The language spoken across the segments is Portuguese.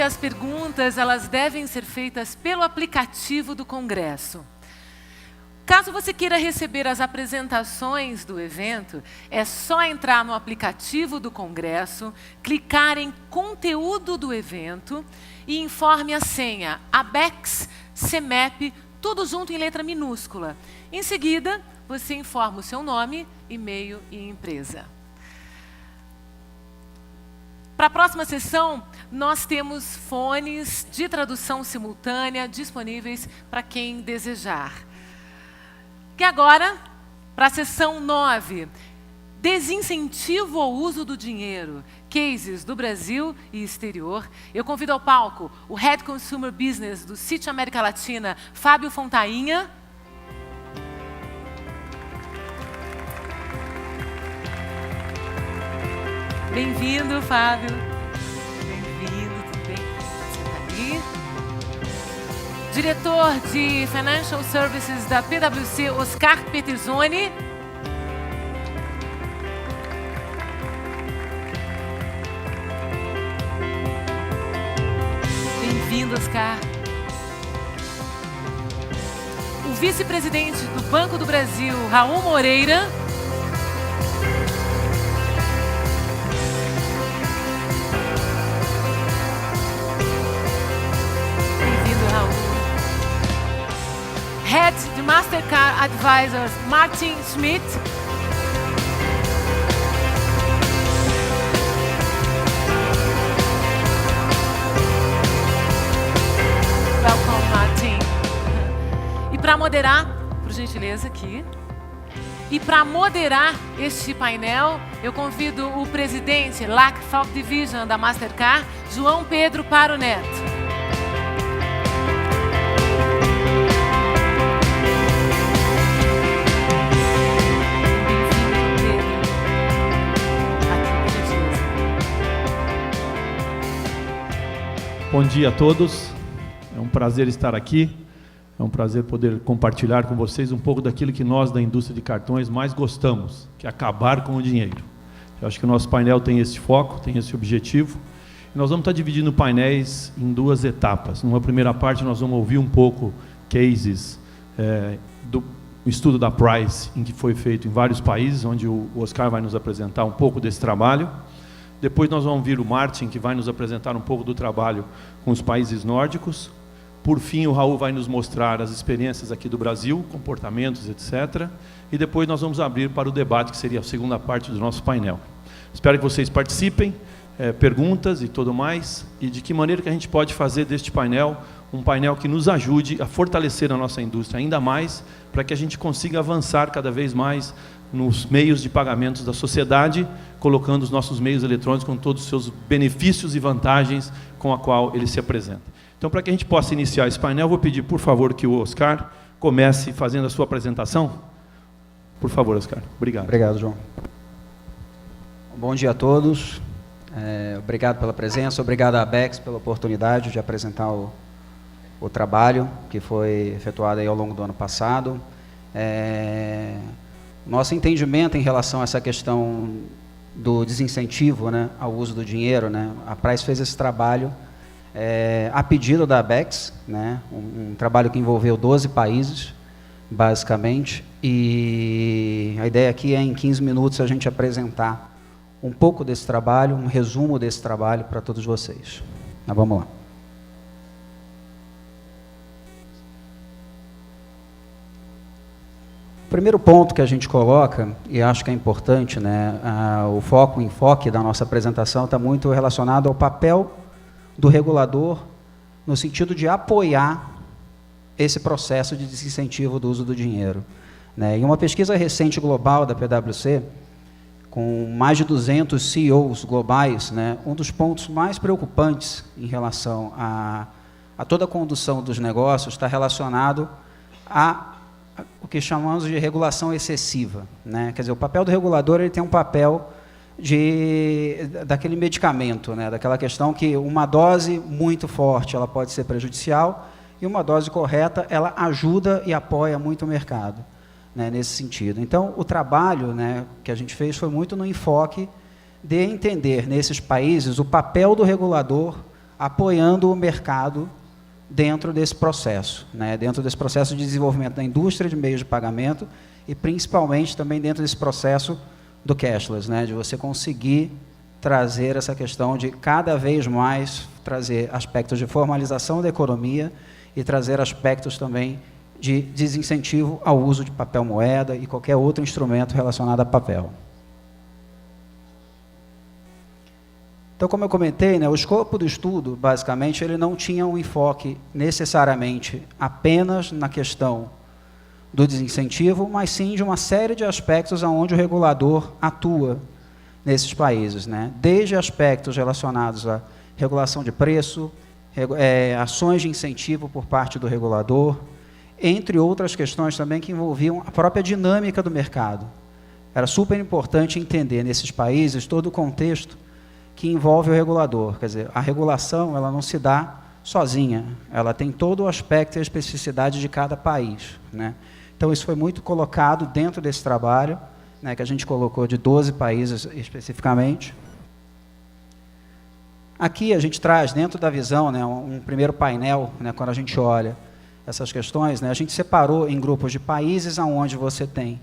as perguntas, elas devem ser feitas pelo aplicativo do Congresso. Caso você queira receber as apresentações do evento, é só entrar no aplicativo do Congresso, clicar em conteúdo do evento e informe a senha ABEX CEMEP, tudo junto em letra minúscula. Em seguida, você informa o seu nome, e-mail e empresa. Para a próxima sessão, nós temos fones de tradução simultânea disponíveis para quem desejar. E agora, para a sessão 9, desincentivo ao uso do dinheiro, cases do Brasil e exterior, eu convido ao palco o Head Consumer Business do City América Latina, Fábio Fontainha. Bem-vindo, Fábio. Bem-vindo, tudo bem? Senta ali. Diretor de Financial Services da PwC, Oscar Peterzoni. Bem-vindo, Oscar. O vice-presidente do Banco do Brasil, Raul Moreira. Head de Mastercard Advisors, Martin Schmidt. Welcome, Martin. E para moderar, por gentileza, aqui. E para moderar este painel, eu convido o presidente LAC Falk Division da Mastercard, João Pedro Paro Neto. Bom dia a todos, é um prazer estar aqui, é um prazer poder compartilhar com vocês um pouco daquilo que nós da indústria de cartões mais gostamos, que é acabar com o dinheiro. Eu acho que o nosso painel tem esse foco, tem esse objetivo. E nós vamos estar dividindo painéis em duas etapas. Numa primeira parte nós vamos ouvir um pouco cases do estudo da Price, em que foi feito em vários países, onde o Oscar vai nos apresentar um pouco desse trabalho. Depois nós vamos ouvir o Martin, que vai nos apresentar um pouco do trabalho com os países nórdicos. Por fim, o Raul vai nos mostrar as experiências aqui do Brasil, comportamentos, etc. E depois nós vamos abrir para o debate, que seria a segunda parte do nosso painel. Espero que vocês participem, perguntas e tudo mais, e de que maneira que a gente pode fazer deste painel um painel que nos ajude a fortalecer a nossa indústria ainda mais, para que a gente consiga avançar cada vez mais nos meios de pagamentos da sociedade, colocando os nossos meios eletrônicos com todos os seus benefícios e vantagens com a qual ele se apresenta. Então, para que a gente possa iniciar esse painel, vou pedir, por favor, que o Oscar comece fazendo a sua apresentação. Por favor, Oscar. Obrigado. Obrigado, João. Bom dia a todos. Obrigado pela presença, obrigado à ABEX pela oportunidade de apresentar o trabalho que foi efetuado aí ao longo do ano passado. Nosso entendimento em relação a essa questão do desincentivo, né, ao uso do dinheiro, né, a Price fez esse trabalho a pedido da ABEX, né, um trabalho que envolveu 12 países, basicamente, e a ideia aqui é, em 15 minutos, a gente apresentar um pouco desse trabalho, um resumo desse trabalho para todos vocês. Mas vamos lá. O primeiro ponto que a gente coloca, e acho que é importante, né, o enfoque da nossa apresentação está muito relacionado ao papel do regulador no sentido de apoiar esse processo de desincentivo do uso do dinheiro. Né? Em uma pesquisa recente global da PwC, com mais de 200 CEOs globais, né, um dos pontos mais preocupantes em relação a toda a condução dos negócios está relacionado a o que chamamos de regulação excessiva, né? Quer dizer, o papel do regulador ele tem um papel daquele medicamento, né? Daquela questão que uma dose muito forte ela pode ser prejudicial e uma dose correta ela ajuda e apoia muito o mercado, né? Nesse sentido. Então, o trabalho, né, que a gente fez foi muito no enfoque de entender nesses países o papel do regulador apoiando o mercado dentro desse processo, né? Dentro desse processo de desenvolvimento da indústria de meios de pagamento e principalmente também dentro desse processo do cashless, né? De você conseguir trazer essa questão de cada vez mais trazer aspectos de formalização da economia e trazer aspectos também de desincentivo ao uso de papel moeda e qualquer outro instrumento relacionado a papel. Então, como eu comentei, né, o escopo do estudo, basicamente, ele não tinha um enfoque necessariamente apenas na questão do desincentivo, mas sim de uma série de aspectos onde o regulador atua nesses países, né? Desde aspectos relacionados à regulação de preço, ações de incentivo por parte do regulador, entre outras questões também que envolviam a própria dinâmica do mercado. Era super importante entender nesses países todo o contexto que envolve o regulador. Quer dizer, a regulação ela não se dá sozinha, ela tem todo o aspecto e a especificidade de cada país, né? Então, isso foi muito colocado dentro desse trabalho, né, que a gente colocou de 12 países especificamente. Aqui a gente traz, dentro da visão, né, um primeiro painel, né, quando a gente olha essas questões, né, a gente separou em grupos de países onde você tem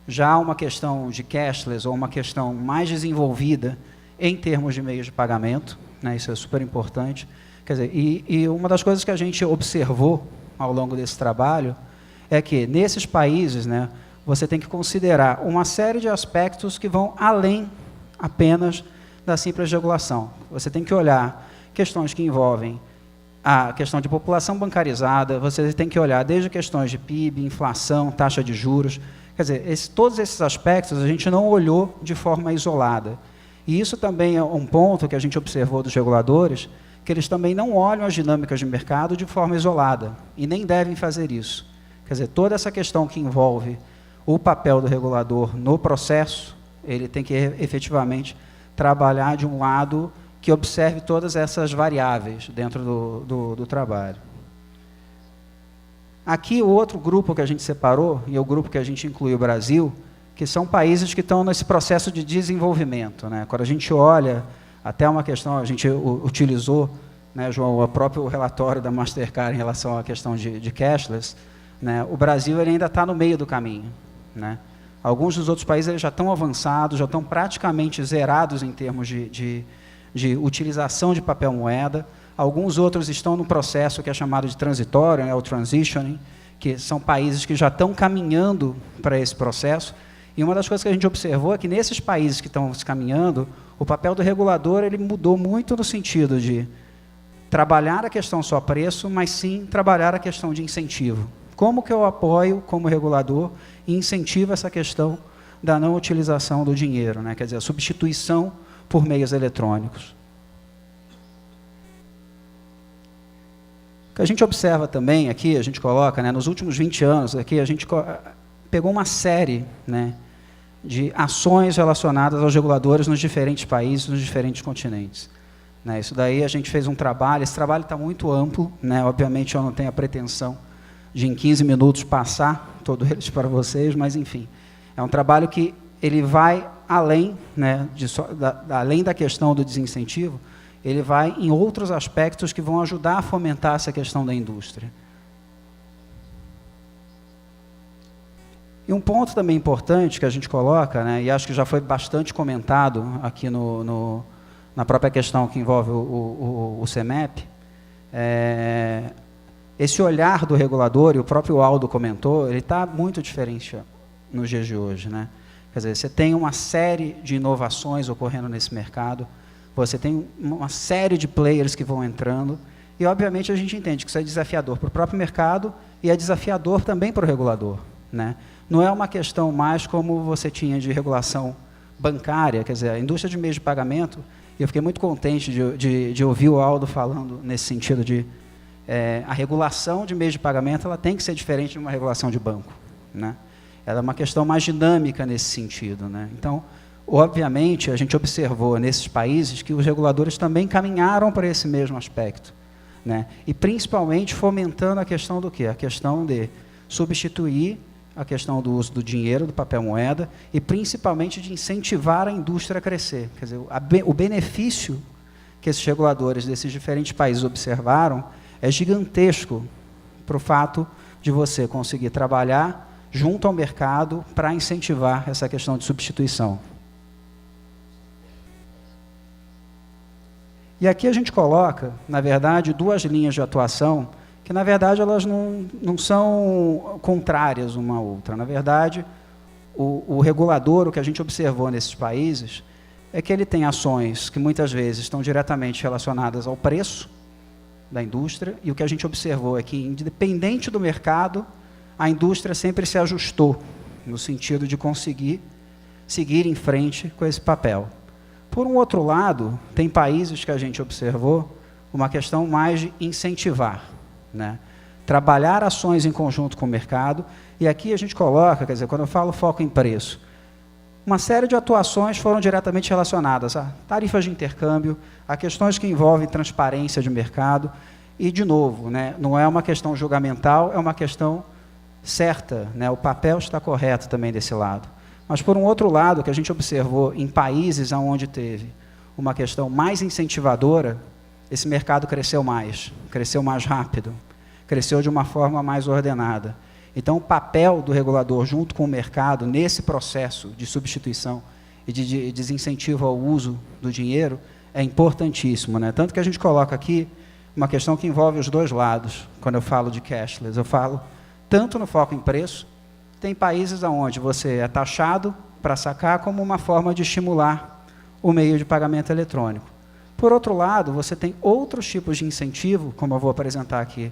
já uma questão de cashless ou uma questão mais desenvolvida em termos de meios de pagamento, né, isso é super importante. Quer dizer, e uma das coisas que a gente observou ao longo desse trabalho é que, nesses países, né, você tem que considerar uma série de aspectos que vão além apenas da simples regulação. Você tem que olhar questões que envolvem a questão de população bancarizada, você tem que olhar desde questões de PIB, inflação, taxa de juros. Quer dizer, todos esses aspectos a gente não olhou de forma isolada. E isso também é um ponto que a gente observou dos reguladores, que eles também não olham as dinâmicas de mercado de forma isolada, e nem devem fazer isso. Quer dizer, toda essa questão que envolve o papel do regulador no processo, ele tem que efetivamente trabalhar de um lado que observe todas essas variáveis dentro do trabalho. Aqui o outro grupo que a gente separou, e é o grupo que a gente inclui o Brasil, que são países que estão nesse processo de desenvolvimento, né? Quando a gente olha, até uma questão, a gente utilizou, né, João, o próprio relatório da Mastercard em relação à questão de cashless, né? O Brasil ele ainda está no meio do caminho, né? Alguns dos outros países eles já estão avançados, já estão praticamente zerados em termos de utilização de papel moeda. Alguns outros estão no processo que é chamado de transitório, né, o transitioning, que são países que já estão caminhando para esse processo. E uma das coisas que a gente observou é que nesses países que estão se caminhando, o papel do regulador ele mudou muito no sentido de trabalhar a questão só preço, mas sim trabalhar a questão de incentivo. Como que eu apoio, como regulador, e incentivo essa questão da não utilização do dinheiro, né? Quer dizer, a substituição por meios eletrônicos. O que a gente observa também aqui, a gente coloca, né, nos últimos 20 anos, aqui a gente pegou uma série, né, de ações relacionadas aos reguladores nos diferentes países, nos diferentes continentes. Né, isso daí a gente fez um trabalho, esse trabalho está muito amplo, né, obviamente eu não tenho a pretensão de em 15 minutos passar todos eles para vocês, mas enfim, é um trabalho que ele vai além, né, além da questão do desincentivo, ele vai em outros aspectos que vão ajudar a fomentar essa questão da indústria. E um ponto também importante que a gente coloca, né, e acho que já foi bastante comentado aqui na própria questão que envolve o CEMEP, esse olhar do regulador, e o próprio Aldo comentou, ele está muito diferente nos dias de hoje, né? Quer dizer, você tem uma série de inovações ocorrendo nesse mercado, você tem uma série de players que vão entrando, e obviamente a gente entende que isso é desafiador para o próprio mercado e é desafiador também para o regulador, né? Não é uma questão mais como você tinha de regulação bancária, quer dizer, a indústria de meios de pagamento, e eu fiquei muito contente de ouvir o Aldo falando nesse sentido de a regulação de meios de pagamento ela tem que ser diferente de uma regulação de banco, né? Ela é uma questão mais dinâmica nesse sentido, né? Então, obviamente, a gente observou nesses países que os reguladores também caminharam para esse mesmo aspecto, né? E principalmente fomentando a questão do quê? A questão de substituir a questão do uso do dinheiro, do papel moeda, e principalmente de incentivar a indústria a crescer. Quer dizer, o benefício que esses reguladores desses diferentes países observaram é gigantesco para o fato de você conseguir trabalhar junto ao mercado para incentivar essa questão de substituição. E aqui a gente coloca, na verdade, duas linhas de atuação que, na verdade, elas não são contrárias uma à outra. Na verdade, o regulador, o que a gente observou nesses países, é que ele tem ações que muitas vezes estão diretamente relacionadas ao preço da indústria, e o que a gente observou é que, independente do mercado, a indústria sempre se ajustou, no sentido de conseguir seguir em frente com esse papel. Por um outro lado, tem países que a gente observou uma questão mais de incentivar, né? Trabalhar ações em conjunto com o mercado, e aqui a gente coloca, quer dizer, quando eu falo foco em preço, uma série de atuações foram diretamente relacionadas a tarifas de intercâmbio, a questões que envolvem transparência de mercado, e, de novo, né, não é uma questão julgamental, é uma questão certa, né, o papel está correto também desse lado. Mas, por um outro lado, que a gente observou em países onde teve uma questão mais incentivadora, esse mercado cresceu mais rápido, cresceu de uma forma mais ordenada. Então, o papel do regulador junto com o mercado nesse processo de substituição e de desincentivo ao uso do dinheiro é importantíssimo, né? Tanto que a gente coloca aqui uma questão que envolve os dois lados. Quando eu falo de cashless, eu falo tanto no foco em preço, tem países onde você é taxado para sacar como uma forma de estimular o meio de pagamento eletrônico. Por outro lado, você tem outros tipos de incentivo, como eu vou apresentar aqui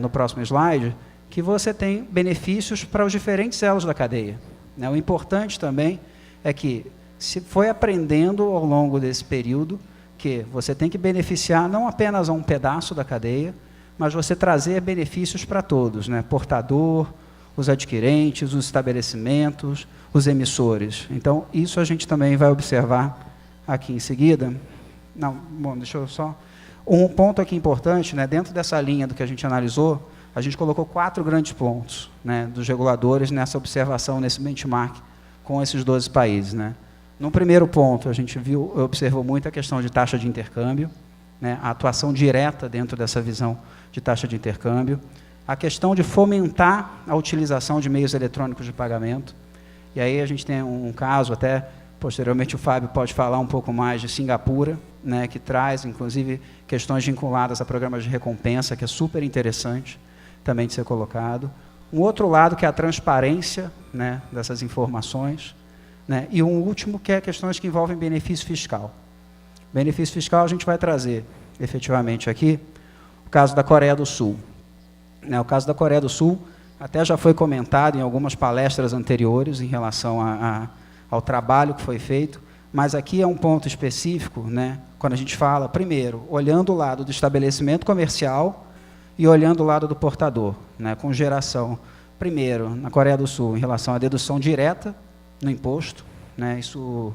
no próximo slide, que você tem benefícios para os diferentes elos da cadeia. O importante também é que se foi aprendendo ao longo desse período que você tem que beneficiar não apenas a um pedaço da cadeia, mas você trazer benefícios para todos, né? Portador, os adquirentes, os estabelecimentos, os emissores. Então, isso a gente também vai observar aqui em seguida. Não, bom, deixa eu só... Um ponto aqui importante, né? Dentro dessa linha do que a gente analisou, a gente colocou 4 grandes pontos, né, dos reguladores nessa observação, nesse benchmark com esses 12 países, né. No primeiro ponto, a gente observou muito a questão de taxa de intercâmbio, né, a atuação direta dentro dessa visão de taxa de intercâmbio, a questão de fomentar a utilização de meios eletrônicos de pagamento, e aí a gente tem um caso, até posteriormente o Fábio pode falar um pouco mais de Singapura, né, que traz, inclusive, questões vinculadas a programas de recompensa, que é super interessante também de ser colocado. Um outro lado que é a transparência, né, dessas informações, né, e um último que é questões que envolvem benefício fiscal. Benefício fiscal a gente vai trazer, efetivamente, aqui, o caso da Coreia do Sul. O caso da Coreia do Sul até já foi comentado em algumas palestras anteriores em relação ao trabalho que foi feito, mas aqui é um ponto específico, né, quando a gente fala, primeiro, olhando o lado do estabelecimento comercial e olhando o lado do portador, né, com geração, primeiro, na Coreia do Sul, em relação à dedução direta no imposto, né, isso,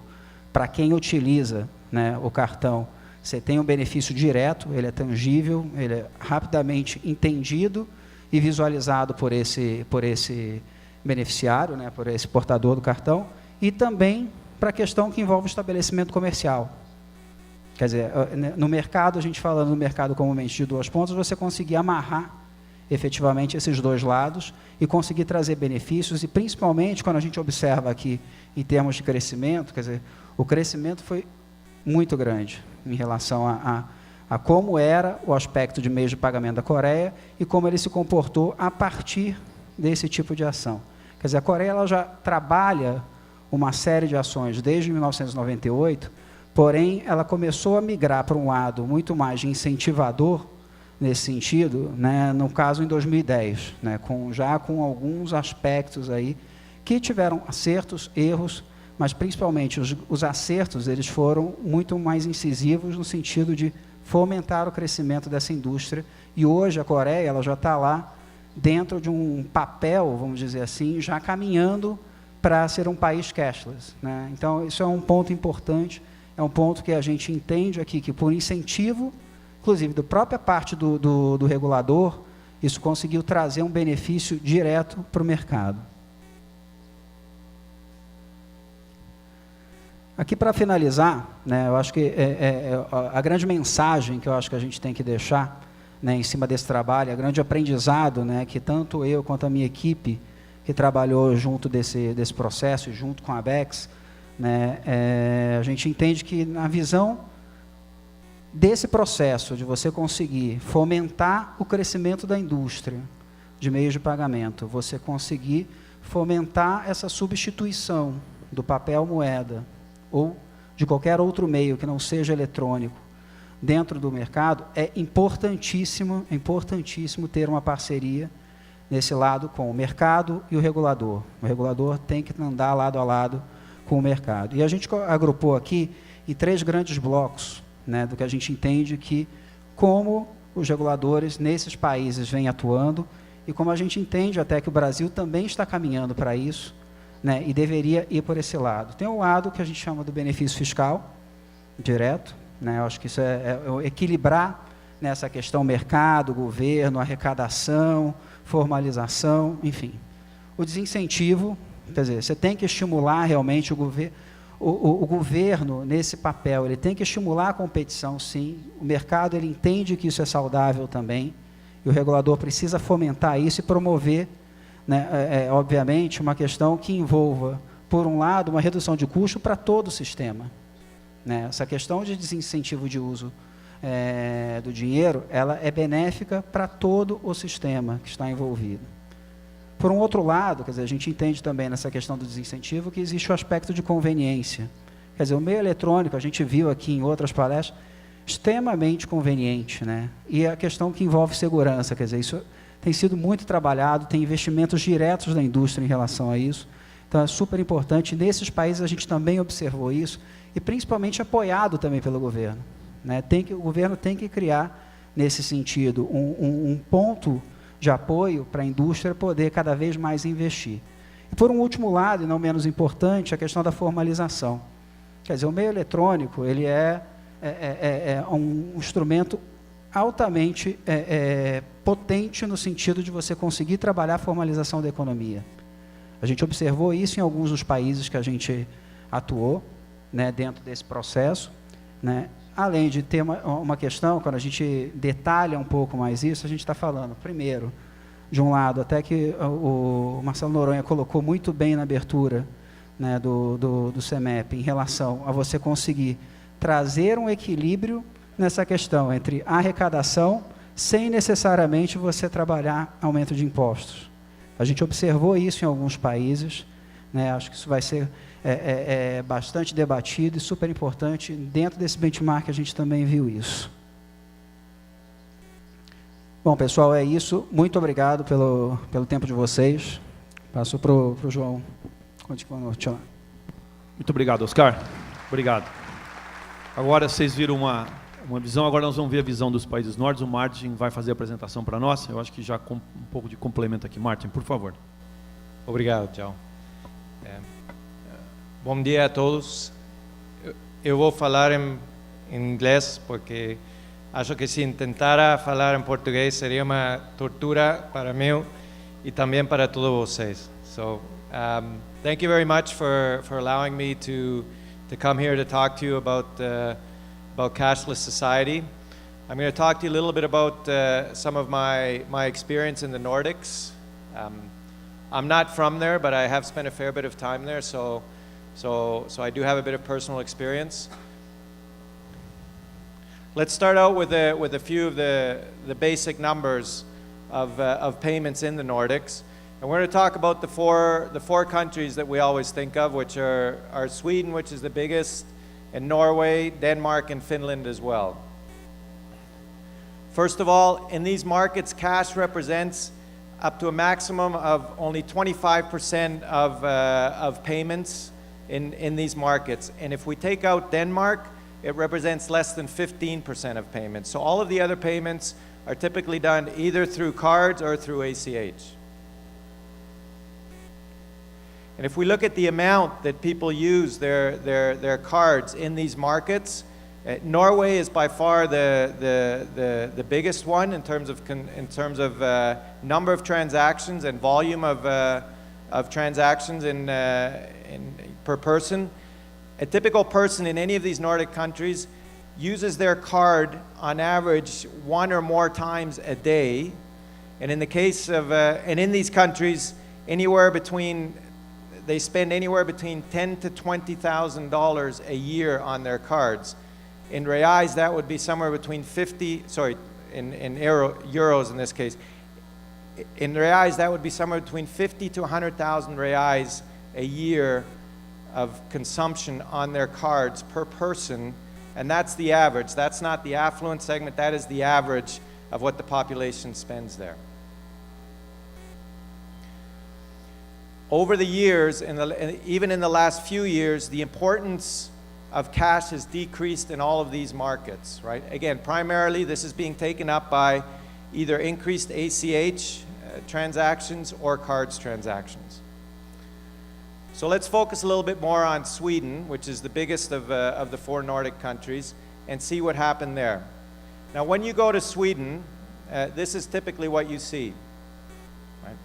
para quem utiliza, né, o cartão, você tem um benefício direto, ele é tangível, ele é rapidamente entendido e visualizado por esse beneficiário, né, por esse portador do cartão, e também para a questão que envolve o estabelecimento comercial. Quer dizer, no mercado, a gente falando no mercado comumente de 2 pontas, você conseguir amarrar efetivamente esses dois lados e conseguir trazer benefícios, e principalmente quando a gente observa aqui em termos de crescimento, quer dizer, o crescimento foi muito grande em relação a como era o aspecto de meios de pagamento da Coreia e como ele se comportou a partir desse tipo de ação. Quer dizer, a Coreia ela já trabalha uma série de ações desde 1998, porém, ela começou a migrar para um lado muito mais de incentivador, nesse sentido, né, no caso em 2010, né, já com alguns aspectos aí que tiveram acertos, erros, mas principalmente os acertos eles foram muito mais incisivos no sentido de fomentar o crescimento dessa indústria, e hoje a Coreia ela já está lá dentro de um papel, vamos dizer assim, já caminhando para ser um país cashless, né? Então, isso é um ponto importante, é um ponto que a gente entende aqui, que por incentivo, inclusive da própria parte do regulador, isso conseguiu trazer um benefício direto para o mercado. Aqui, para finalizar, né, eu acho que a grande mensagem que eu acho que a gente tem que deixar, né, em cima desse trabalho, a grande aprendizado, né, que tanto eu quanto a minha equipe que trabalhou junto desse processo, junto com a ABECS, né, a gente entende que na visão desse processo de você conseguir fomentar o crescimento da indústria de meios de pagamento, você conseguir fomentar essa substituição do papel moeda ou de qualquer outro meio que não seja eletrônico dentro do mercado, é importantíssimo ter uma parceria nesse lado com o mercado e o regulador. O regulador tem que andar lado a lado com o mercado. E a gente agrupou aqui em 3 grandes blocos, né, do que a gente entende que como os reguladores nesses países vêm atuando e como a gente entende até que o Brasil também está caminhando para isso, né, e deveria ir por esse lado. Tem um lado que a gente chama do benefício fiscal direto, né, eu acho que isso é equilibrar nessa questão mercado, governo, arrecadação, formalização, enfim. O desincentivo, quer dizer, você tem que estimular realmente o governo nesse papel, ele tem que estimular a competição, sim, o mercado ele entende que isso é saudável também, e o regulador precisa fomentar isso e promover, né, obviamente, uma questão que envolva, por um lado, uma redução de custo para todo o sistema. Né? Essa questão de desincentivo de uso do dinheiro, ela é benéfica para todo o sistema que está envolvido. Por um outro lado, quer dizer, a gente entende também nessa questão do desincentivo que existe o aspecto de conveniência. Quer dizer, o meio eletrônico, a gente viu aqui em outras palestras, extremamente conveniente, né? E a questão que envolve segurança, quer dizer, isso tem sido muito trabalhado, tem investimentos diretos da indústria em relação a isso. Então, é super importante. Nesses países, a gente também observou isso, e principalmente apoiado também pelo governo. Né? O governo tem que criar, nesse sentido, um ponto de apoio para a indústria poder cada vez mais investir. E, por um último lado, e não menos importante, a questão da formalização. Quer dizer, o meio eletrônico ele é um instrumento altamente potente no sentido de você conseguir trabalhar a formalização da economia. A gente observou isso em alguns dos países que a gente atuou, né, dentro desse processo, né? Além de ter uma questão, quando a gente detalha um pouco mais isso, a gente está falando, primeiro, de um lado, até que o Marcelo Noronha colocou muito bem na abertura, né, do CEMEP, em relação a você conseguir trazer um equilíbrio nessa questão entre a arrecadação, sem necessariamente você trabalhar aumento de impostos. A gente observou isso em alguns países, né, acho que isso vai ser bastante debatido e super importante. Dentro desse benchmark a gente também viu isso. Bom, pessoal, é isso. Muito obrigado pelo tempo de vocês. Passo para o João. Tchau. Muito obrigado, Oscar. Obrigado. Agora vocês viram uma visão, agora nós vamos ver a visão dos países nórdicos. O Martin vai fazer a apresentação para nós. Eu acho que já com um pouco de complemento aqui. Martin, por favor. Obrigado, tchau. Bom dia a todos. Eu vou falar em inglês porque acho que se tentara falar em português seria uma tortura para mim e também para todos vocês. So, thank you very much for allowing me to come here to talk to you about cashless society. I'm going to talk to you a little bit about some of my experience in the Nordics. I'm not from there, but I have spent a fair bit of time there, so I do have a bit of personal experience. Let's start out with a few of the basic numbers of payments in the Nordics. And we're going to talk about the four countries that we always think of, which are Sweden, which is the biggest, and Norway, Denmark, and Finland as well. First of all, in these markets, cash represents up to a maximum of only 25% of payments in these markets. And if we take out Denmark, it represents less than 15% of payments. So all of the other payments are typically done either through cards or through ACH. And if we look at the amount that people use their cards in these markets, Norway is by far the biggest one in terms of number of transactions and volume of transactions per person. A typical person in any of these Nordic countries uses their card on average 1 or more times a day. And in the case of, and in these countries, they spend anywhere between $10,000 to $20,000 a year on their cards. In reais, that would be somewhere between euros in this case. In reais, that would be somewhere between 50 to 100,000 reais a year of consumption on their cards per person, and that's the average. That's not the affluent segment, that is the average of what the population spends there. Over the years, even in the last few years, the importance of cash has decreased in all of these markets, right? Again, primarily this is being taken up by either increased ACH transactions or cards transactions. So let's focus a little bit more on Sweden, which is the biggest of the 4 Nordic countries, and see what happened there. Now, when you go to Sweden, this is typically what you see. Right?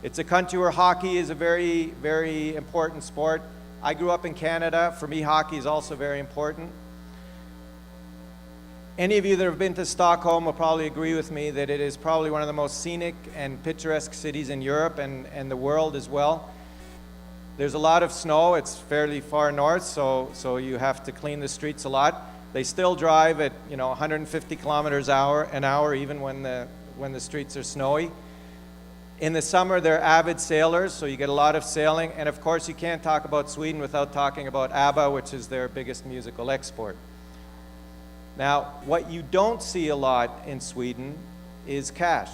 It's a country where hockey is a very, very important sport. I grew up in Canada. For me, hockey is also very important. Any of you that have been to Stockholm will probably agree with me that it is probably one of the most scenic and picturesque cities in Europe and the world as well. There's a lot of snow. It's fairly far north, so you have to clean the streets a lot. They still drive at 150 kilometers an hour even when the streets are snowy. In the summer, they're avid sailors, so you get a lot of sailing. And of course, you can't talk about Sweden without talking about ABBA, which is their biggest musical export. Now, what you don't see a lot in Sweden is cash.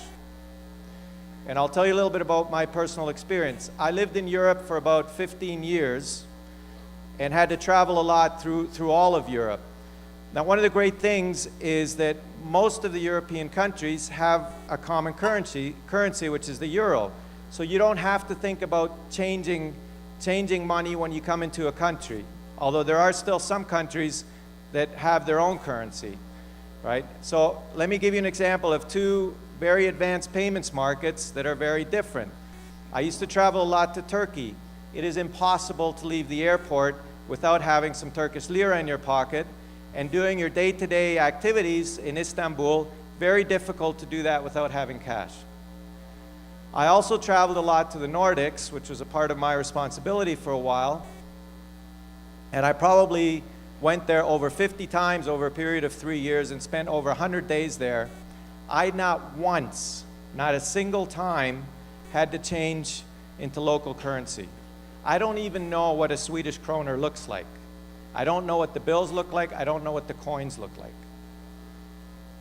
And I'll tell you a little bit about my personal experience. I lived in Europe for about 15 years and had to travel a lot through all of Europe. Now, one of the great things is that most of the European countries have a common currency, which is the euro. So you don't have to think about changing money when you come into a country, although there are still some countries that have their own currency, right? So let me give you an example of 2 very advanced payments markets that are very different. I used to travel a lot to Turkey. It is impossible to leave the airport without having some Turkish lira in your pocket, and doing your day-to-day activities in Istanbul, very difficult to do that without having cash. I also traveled a lot to the Nordics, which was a part of my responsibility for a while, and I probably went there over 50 times over a period of 3 years and spent over 100 days there. I not once, not a single time, had to change into local currency. I don't even know what a Swedish kroner looks like. I don't know what the bills look like. I don't know what the coins look like.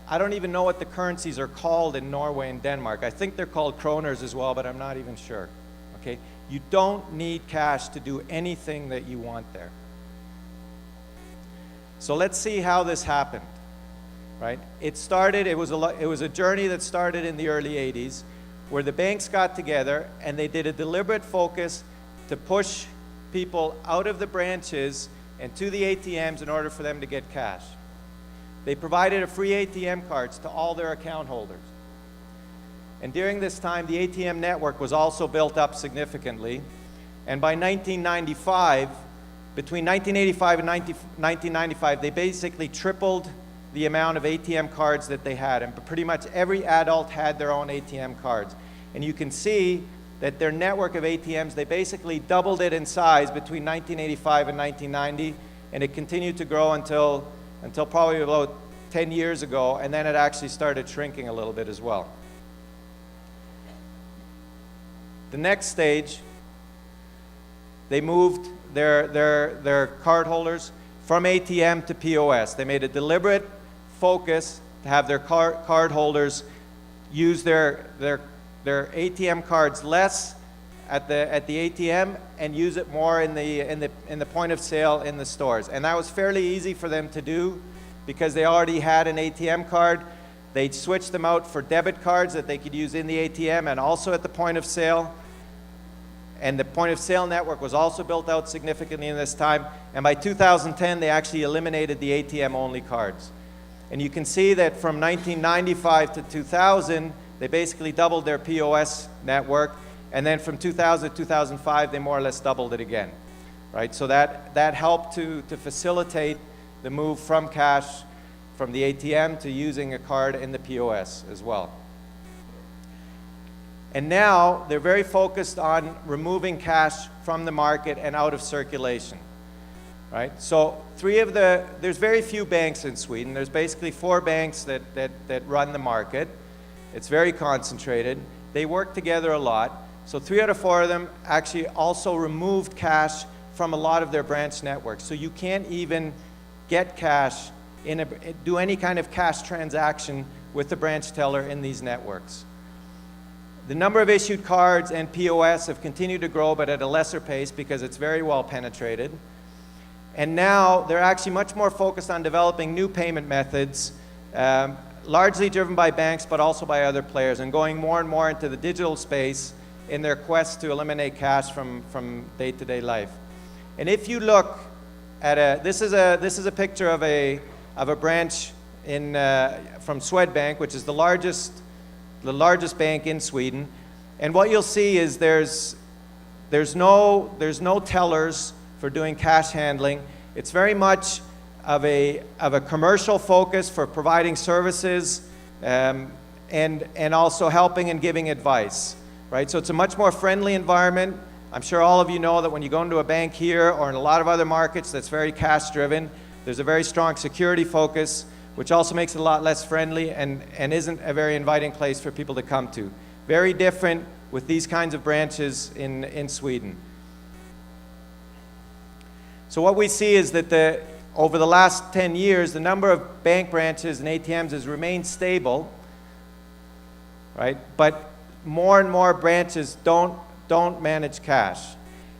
I don't even know what the currencies are called in Norway and Denmark. I think they're called kroners as well, but I'm not even sure. Okay? You don't need cash to do anything that you want there. So let's see how this happened. Right? It was a journey that started in the early 80s where the banks got together and they did a deliberate focus to push people out of the branches and to the ATMs in order for them to get cash. They provided free ATM cards to all their account holders. And during this time, the ATM network was also built up significantly. And by 1995, between 1985 and 1995, they basically tripled the amount of ATM cards that they had, and pretty much every adult had their own ATM cards. And you can see that their network of ATMs, they basically doubled it in size between 1985 and 1990, and it continued to grow until probably about 10 years ago, and then it actually started shrinking a little bit as well. The next stage, they moved their card holders from ATM to POS. They made a deliberate focus to have their card holders use their ATM cards less at the ATM and use it more in the point of sale in the stores. And that was fairly easy for them to do because they already had an ATM card. They switched them out for debit cards that they could use in the ATM and also at the point of sale. And the point of sale network was also built out significantly in this time. And by 2010, they actually eliminated the ATM only cards. And you can see that from 1995 to 2000, they basically doubled their POS network. And then from 2000 to 2005, they more or less doubled it again. right? So that helped to facilitate the move from cash from the ATM to using a card in the POS as well. And now they're very focused on removing cash from the market and out of circulation, right? So there's very few banks in Sweden. There's basically 4 banks that run the market. It's very concentrated. They work together a lot. So 3 out of 4 of them actually also removed cash from a lot of their branch networks. So you can't even get cash, do any kind of cash transaction with the branch teller in these networks. The number of issued cards and POS have continued to grow, but at a lesser pace because it's very well penetrated. And now they're actually much more focused on developing new payment methods, largely driven by banks, but also by other players, and going more and more into the digital space in their quest to eliminate cash from day-to-day life. And if you look at this is a picture of a branch from Swedbank, which is the largest bank in Sweden. And what you'll see is there's no tellers for doing cash handling. It's very much of a commercial focus for providing services and also helping and giving advice, right? So it's a much more friendly environment. I'm sure all of you know that when you go into a bank here or in a lot of other markets that's very cash driven, there's a very strong security focus, which also makes it a lot less friendly and isn't a very inviting place for people to come to. Very different with these kinds of branches in Sweden. So what we see is that over the last 10 years, the number of bank branches and ATMs has remained stable, right? But more and more branches don't manage cash.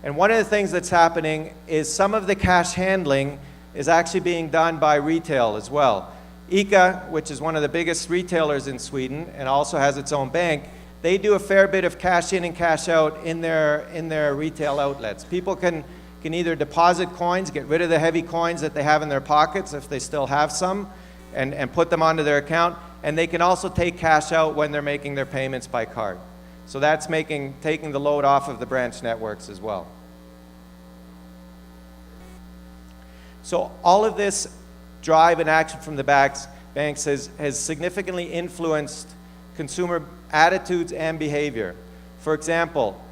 And one of the things that's happening is some of the cash handling is actually being done by retail as well. ICA, which is one of the biggest retailers in Sweden and also has its own bank, they do a fair bit of cash in and cash out in their retail outlets. People can either deposit coins, get rid of the heavy coins that they have in their pockets if they still have some, and put them onto their account, and they can also take cash out when they're making their payments by card. So that's taking the load off of the branch networks as well. So all of this drive and action from the banks has significantly influenced consumer attitudes and behavior. For example,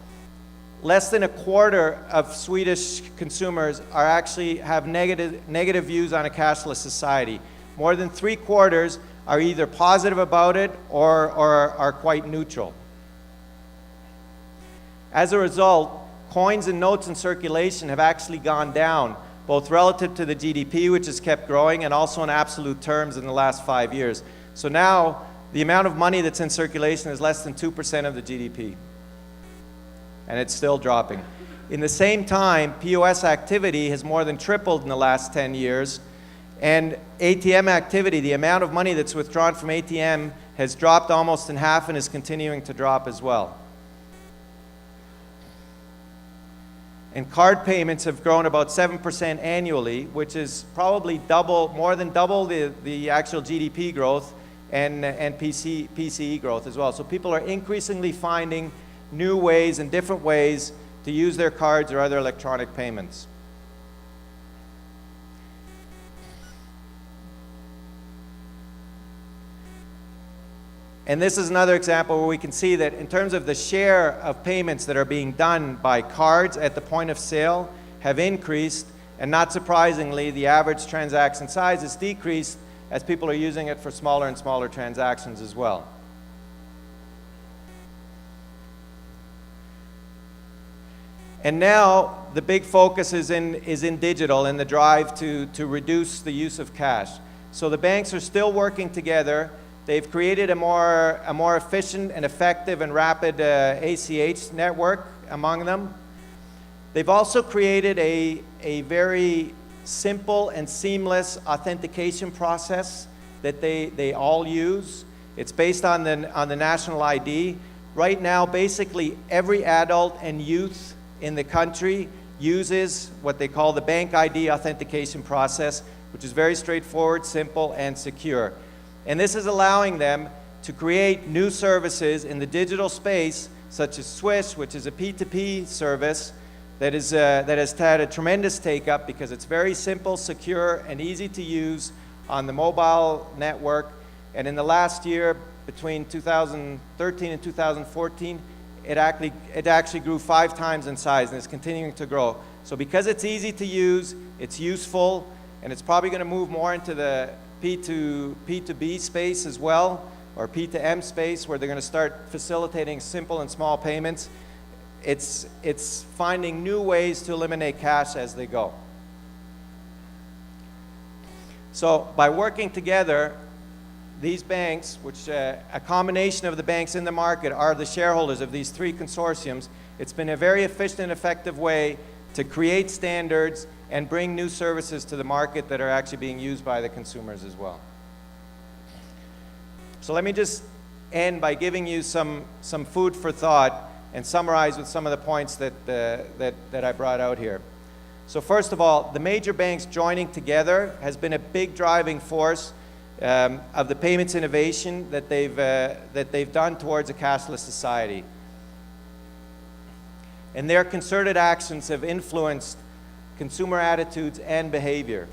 less than a quarter of Swedish consumers have negative views on a cashless society. More than 3/4 are either positive about it or are quite neutral. As a result, coins and notes in circulation have actually gone down, both relative to the GDP, which has kept growing, and also in absolute terms in the last 5 years. So now, the amount of money that's in circulation is less than 2% of the GDP. And it's still dropping. In the same time, POS activity has more than tripled in the last 10 years. And ATM activity, the amount of money that's withdrawn from ATM, has dropped almost in half and is continuing to drop as well. And card payments have grown about 7% annually, which is probably more than double the actual GDP growth and PCE growth as well. So people are increasingly finding new ways and different ways to use their cards or other electronic payments. And this is another example where we can see that in terms of the share of payments that are being done by cards at the point of sale have increased, and not surprisingly, the average transaction size has decreased as people are using it for smaller and smaller transactions as well. And now the big focus is in digital and the drive to reduce the use of cash. So the banks are still working together. They've created a more efficient and effective and rapid ACH network among them. They've also created a very simple and seamless authentication process that they all use. It's based on the national ID. Right now, basically every adult and youth in the country uses what they call the bank ID authentication process, which is very straightforward, simple, and secure. And this is allowing them to create new services in the digital space, such as Swish, which is a P2P service, that has had a tremendous take-up because it's very simple, secure, and easy to use on the mobile network. And in the last year, between 2013 and 2014, it actually grew 5 times in size, and it's continuing to grow. So because it's easy to use, it's useful, and it's probably going to move more into the P2B space as well, or P2M space, where they're going to start facilitating simple and small payments. It's finding new ways to eliminate cash as they go. So by working together, these banks, which a combination of the banks in the market are the shareholders of these 3 consortiums, it's been a very efficient and effective way to create standards and bring new services to the market that are actually being used by the consumers as well. So let me just end by giving you some food for thought and summarize with some of the points that I brought out here. So first of all, the major banks joining together has been a big driving force of the payments innovation that they've done towards a cashless society. And their concerted actions have influenced consumer attitudes and behavior.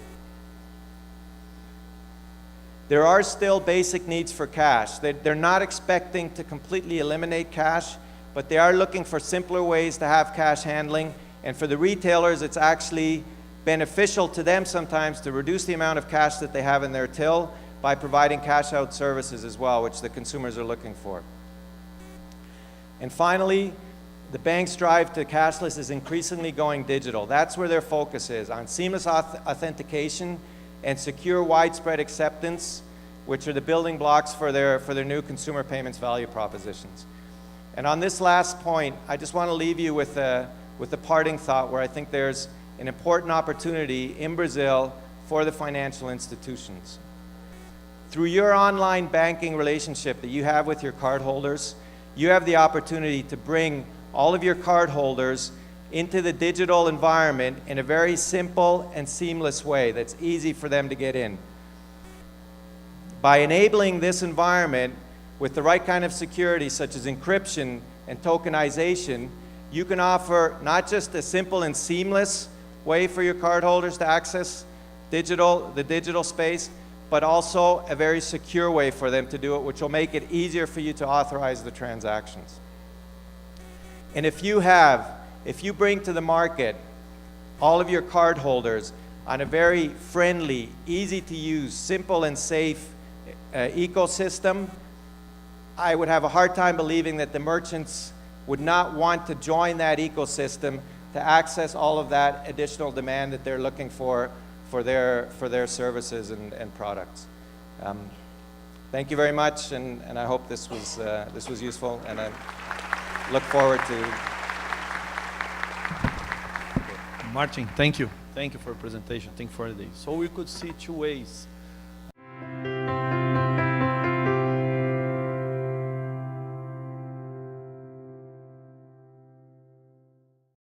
There are still basic needs for cash. They're not expecting to completely eliminate cash, but they are looking for simpler ways to have cash handling. And for the retailers, it's actually beneficial to them sometimes to reduce the amount of cash that they have in their till by providing cash out services as well, which the consumers are looking for. And finally, the bank's drive to cashless is increasingly going digital. That's where their focus is, on seamless authentication and secure widespread acceptance, which are the building blocks for their new consumer payments value propositions. And on this last point, I just want to leave you with a parting thought where I think there's an important opportunity in Brazil for the financial institutions. Through your online banking relationship that you have with your cardholders, you have the opportunity to bring all of your cardholders into the digital environment in a very simple and seamless way that's easy for them to get in. By enabling this environment with the right kind of security, such as encryption and tokenization, you can offer not just a simple and seamless way for your cardholders to access the digital space, but also a very secure way for them to do it, which will make it easier for you to authorize the transactions. And if you bring to the market all of your cardholders on a very friendly, easy to use, simple and safe ecosystem, I would have a hard time believing that the merchants would not want to join that ecosystem to access all of that additional demand that they're looking for their services and products. Thank you very much, and I hope this was useful, and I look forward to. Martin, thank you. Thank you for your presentation. Thank you for the day. So we could see 2 ways